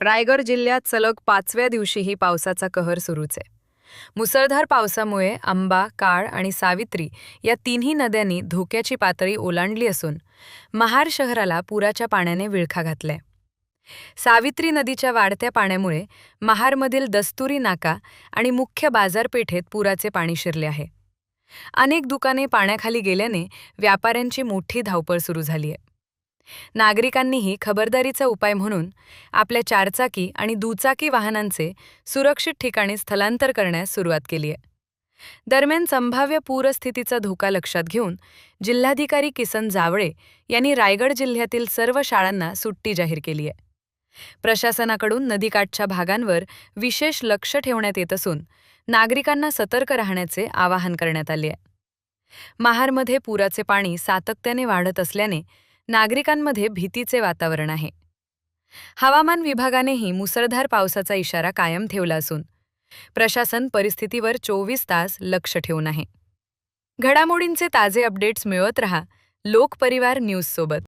रायगड जिल्ह्यात सलग 5व्या दिवशीही पावसाचा कहर सुरूच आहे. मुसळधार पावसामुळे आंबा, काळ आणि सावित्री या तिन्ही नद्यांनी धोक्याची पातळी ओलांडली असून महाड शहराला पुराच्या पाण्याने विळखा घातलाय. सावित्री नदीच्या वाढत्या पाण्यामुळे महाडमधील दस्तुरी नाका आणि मुख्य बाजारपेठेत पुराचे पाणी शिरले आहे. अनेक दुकाने पाण्याखाली गेल्याने व्यापाऱ्यांची मोठी धावपळ सुरू झाली आहे. नागरिकांनीही खबरदारीचा उपाय म्हणून आपल्या चारचाकी आणि दुचाकी वाहनांचे सुरक्षित ठिकाणी स्थलांतर करण्यास सुरुवात केली आहे. दरम्यान संभाव्य पूरस्थितीचा धोका लक्षात घेऊन जिल्हाधिकारी किसन जावळे यांनी रायगड जिल्ह्यातील सर्व शाळांना सुट्टी जाहीर केली आहे. प्रशासनाकडून नदीकाठच्या भागांवर विशेष लक्ष ठेवण्यात येत असून नागरिकांना सतर्क राहण्याचे आवाहन करण्यात आले आहे. महाडमध्ये पुराचे पाणी सातत्याने वाढत असल्याने नागरिकांमध्ये भीतीचे वातावरण आहे. हवामान विभागानेही मुसळधार पावसाचा इशारा कायम ठेवला असून प्रशासन परिस्थितीवर 24 तास लक्ष ठेवून आहे. घडामोडींचे ताजे अपडेट्स मिळवत रहा लोकपरिवार न्यूज सोबत.